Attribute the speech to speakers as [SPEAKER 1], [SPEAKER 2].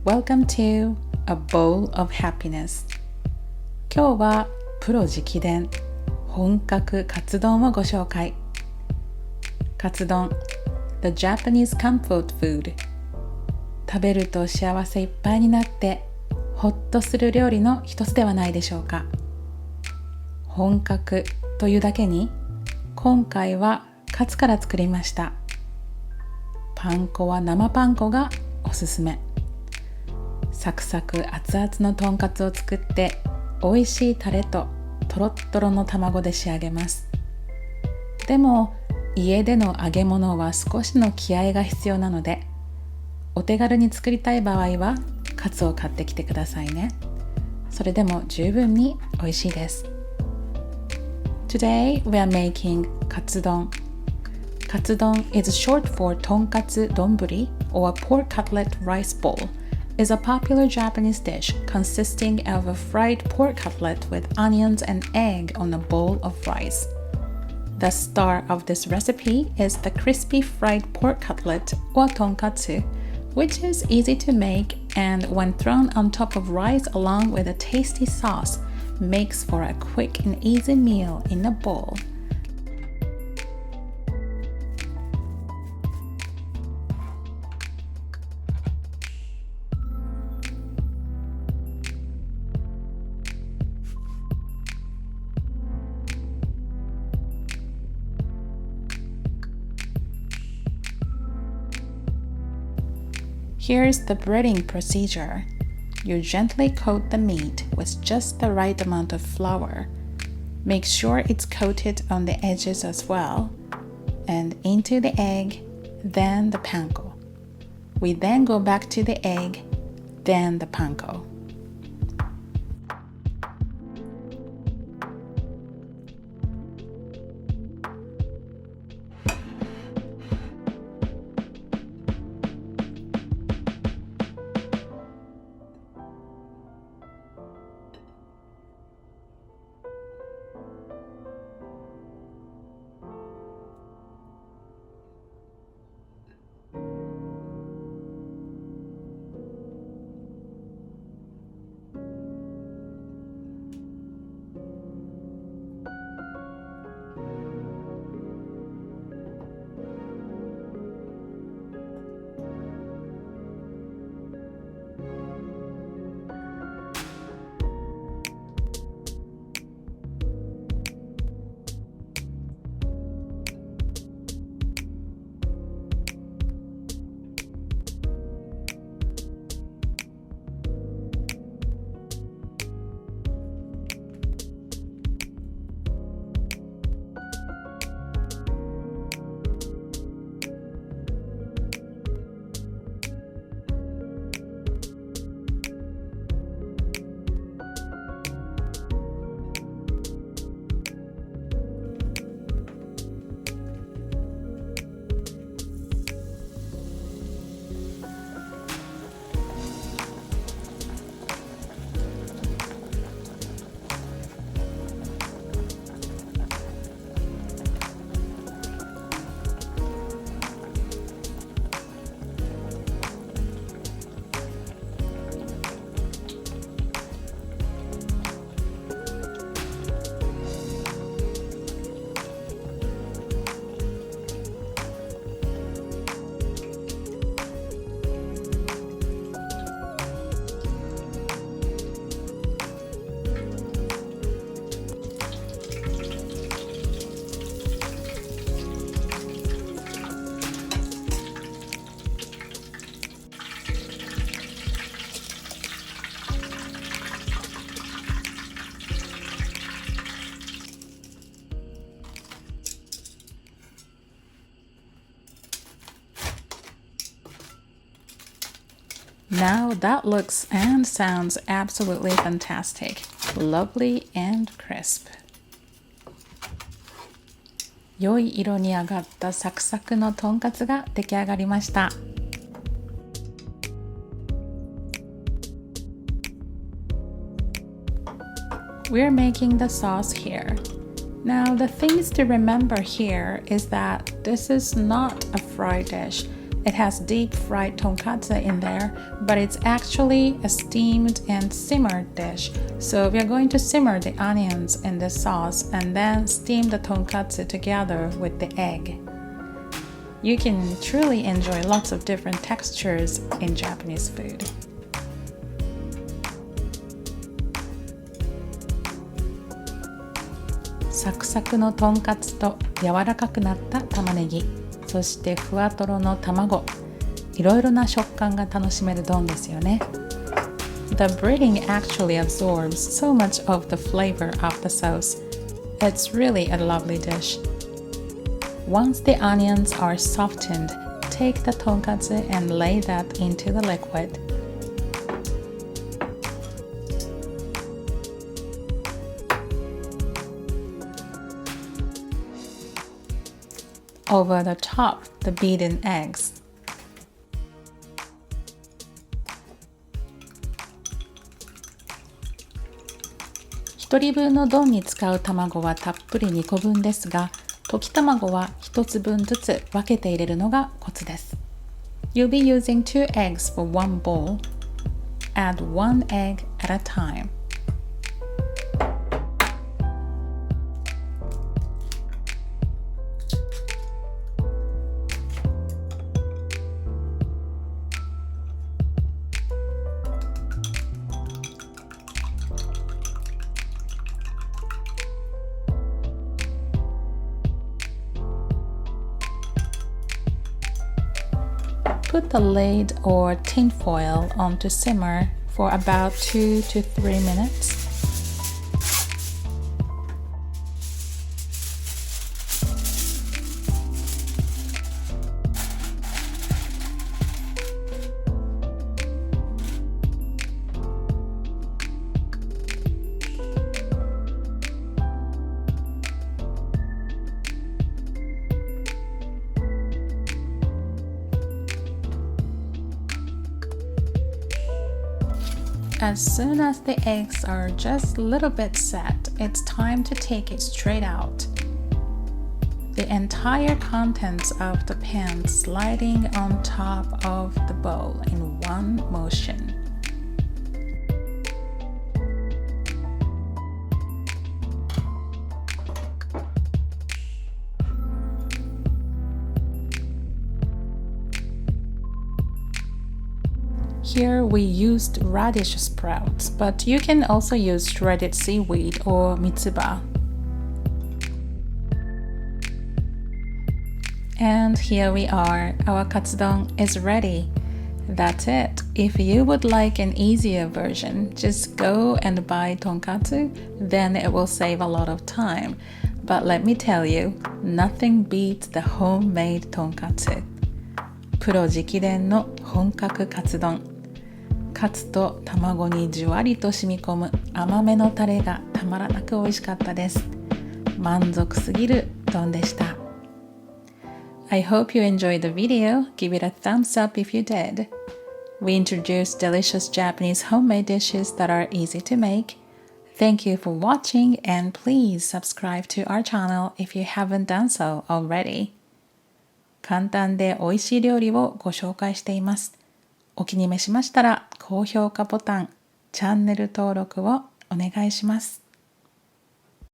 [SPEAKER 1] Welcome to a bowl of happiness. 今日はプロ直伝本格カツ丼をご紹介。カツ丼 The Japanese comfort food 食べると幸せいっぱいになってほっとする料理の一つではないでしょうか。本格というだけに今回はカツから作りました。パン粉は生パン粉がおすすめ。サクサク熱々のとんかつを作って美味しいタレとトロットロの卵で仕上げます。でも家での揚げ物は少しの気合が必要なので、お手軽に作りたい場合はカツを買ってきてくださいね。それでも十分に美味しいです。Today we are making Katsudon. Katsudon is short for tonkatsu donburi or pork cutlet rice bowl. Is a popular Japanese dish consisting of a fried pork cutlet with onions and egg on a bowl of rice. The star of this recipe is the crispy fried pork cutlet or tonkatsu, which is easy to make and when thrown on top of rice along with a tasty sauce, makes for a quick and easy meal in a bowl. Here's the breading procedure. You gently coat the meat with just the right amount of flour. Make sure it's coated on the edges as well. And into the egg, then the panko. We then go back to the egg, then the panko.Now that looks and sounds absolutely fantastic. Lovely and crisp. 良い色に揚がったサクサクのとんかつが出来上がりました。We're making the sauce here. Now the things to remember here is that this is not a fried dish. It has deep fried tonkatsu in there, but it's actually a steamed and simmered dish. So we are going to simmer the onions in the sauce and then steam the tonkatsu together with the egg. You can truly enjoy lots of different textures in Japanese food. サクサクのとんかつと柔らかくなった玉ねぎ、そしてふわとろの卵、いろいろな食感が楽しめる丼ですよね。The breading actually absorbs so much of the flavor of the sauce. It's really a lovely dish. Once the onions are softened, take the tonkatsu and lay that into the liquid. Over the top, the beaten eggs. 1人分の丼に使う卵はたっぷり2個分ですが、溶き卵は1つ分ずつ分けて入れるのがコツです。You'll be using 2 eggs for 1 bowl. Add 1 egg at a time. Put the lid or tin foil on to simmer for about 2 to 3 minutes. As soon as the eggs are just a little bit set, it's time to take it straight out. The entire contents of the pan sliding on top of the bowl in one motion. Here we used radish sprouts, but you can also use shredded seaweed or mitsuba. And here we are, our katsudon is ready. That's it. If you would like an easier version, just go and buy tonkatsu, then it will save a lot of time. But let me tell you, nothing beats the homemade tonkatsu. プロ直伝の本格カツ丼。カツと卵にじゅわりと染み込む甘めのタレがたまらなく美味しかったです。満足すぎる丼でした。I hope you enjoyed the video. Give it a thumbs up if you did. We introduced delicious Japanese homemade dishes that are easy to make. Thank you for watching and please subscribe to our channel if you haven't done so already. 簡単で美味しい料理をご紹介しています。お気に召しましたら高評価ボタン、チャンネル登録をお願いします。